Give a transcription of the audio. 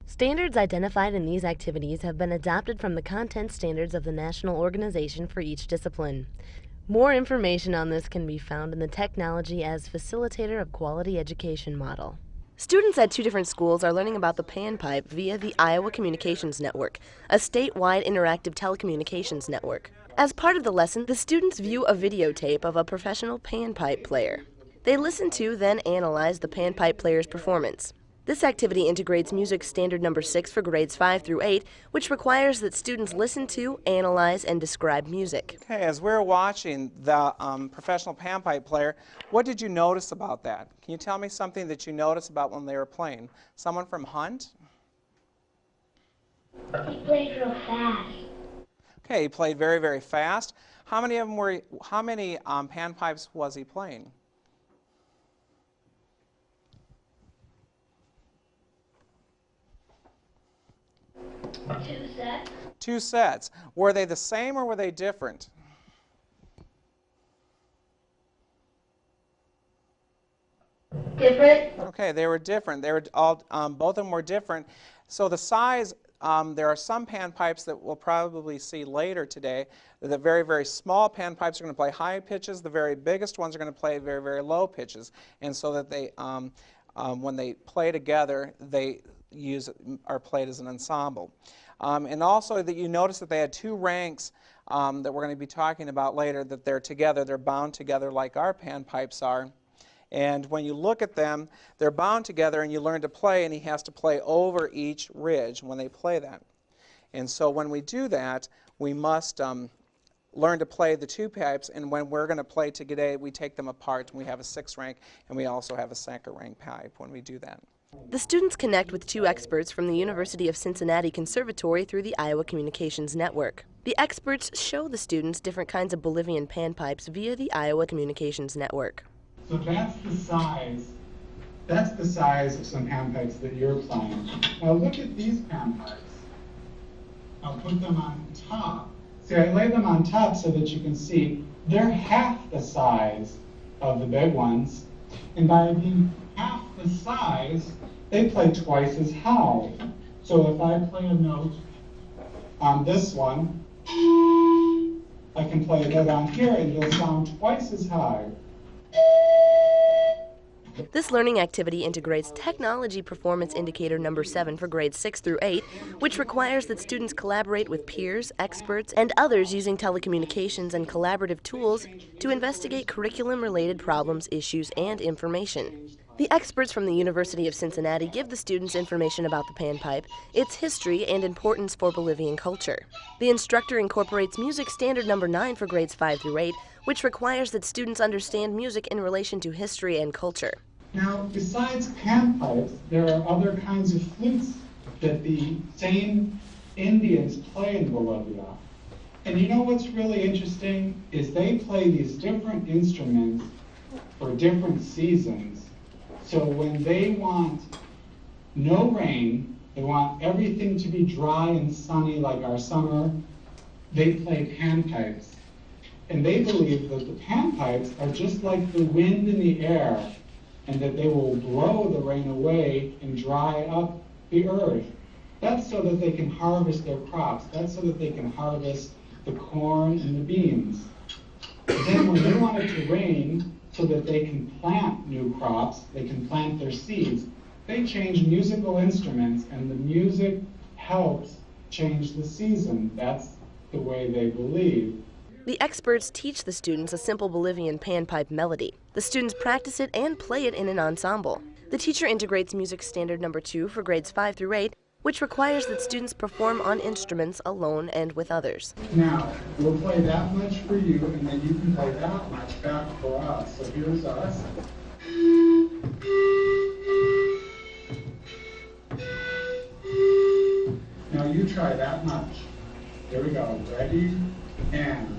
Standards identified in these activities have been adopted from the content standards of the national organization for each discipline. More information on this can be found in the Technology as Facilitator of Quality Education model. Students at two different schools are learning about the panpipe via the Iowa Communications Network, a statewide interactive telecommunications network. As part of the lesson, the students view a videotape of a professional panpipe player. They listen to, then analyze the panpipe player's performance. This activity integrates music standard number 6 for grades 5 through 8, which requires that students listen to, analyze, and describe music. Okay, as we're watching the professional panpipe player, what did you notice about that? Can you tell me something that you noticed about when they were playing? Someone from Hunt? He played real fast. Okay, he played very, very fast. How many panpipes was he playing? Two sets. 2 sets. Were they the same or were they different? Different. Okay, they were different. They were all, both of them were different. So the size, there are some panpipes that we'll probably see later today. The very, very small panpipes are going to play high pitches. The very biggest ones are going to play very, very low pitches. And so that they, when they play together, they are played as an ensemble. And also that you notice that they had 2 ranks that we're going to be talking about later, that they're together, they're bound together like our panpipes are. And when you look at them, they're bound together and you learn to play, and he has to play over each ridge when they play that. And so when we do that, we must learn to play the 2 pipes, and when we're going to play today, we take them apart, and we have a 6th rank, and we also have a 2nd rank pipe when we do that. The students connect with 2 experts from the University of Cincinnati Conservatory through the Iowa Communications Network. The experts show the students different kinds of Bolivian panpipes via the Iowa Communications Network. So that's the size of some panpipes that you're playing. Now look at these panpipes. I'll put them on top. See, I lay them on top so that you can see they're half the size of the big ones. And by being half the size, they play twice as high. So if I play a note on this one, I can play a note on here and it'll sound twice as high. This learning activity integrates Technology Performance Indicator number 7 for grades 6 through 8, which requires that students collaborate with peers, experts, and others using telecommunications and collaborative tools to investigate curriculum-related problems, issues, and information. The experts from the University of Cincinnati give the students information about the panpipe, its history, and importance for Bolivian culture. The instructor incorporates music standard number 9 for grades 5 through 8, which requires that students understand music in relation to history and culture. Now, besides panpipes, there are other kinds of flutes that the same Indians play in Bolivia. And you know what's really interesting is they play these different instruments for different seasons. So when they want no rain, they want everything to be dry and sunny like our summer, they play panpipes. And they believe that the panpipes are just like the wind in the air, and that they will blow the rain away and dry up the earth. That's so that they can harvest their crops. That's so that they can harvest the corn and the beans. But then when they want it to rain so that they can plant new crops, they can plant their seeds, they change musical instruments, and the music helps change the season. That's the way they believe. The experts teach the students a simple Bolivian panpipe melody. The students practice it and play it in an ensemble. The teacher integrates music standard number 2 for grades 5 through 8, which requires that students perform on instruments alone and with others. Now, we'll play that much for you, and then you can play that much back for us. So here's us. Now you try that much. Here we go. Ready? And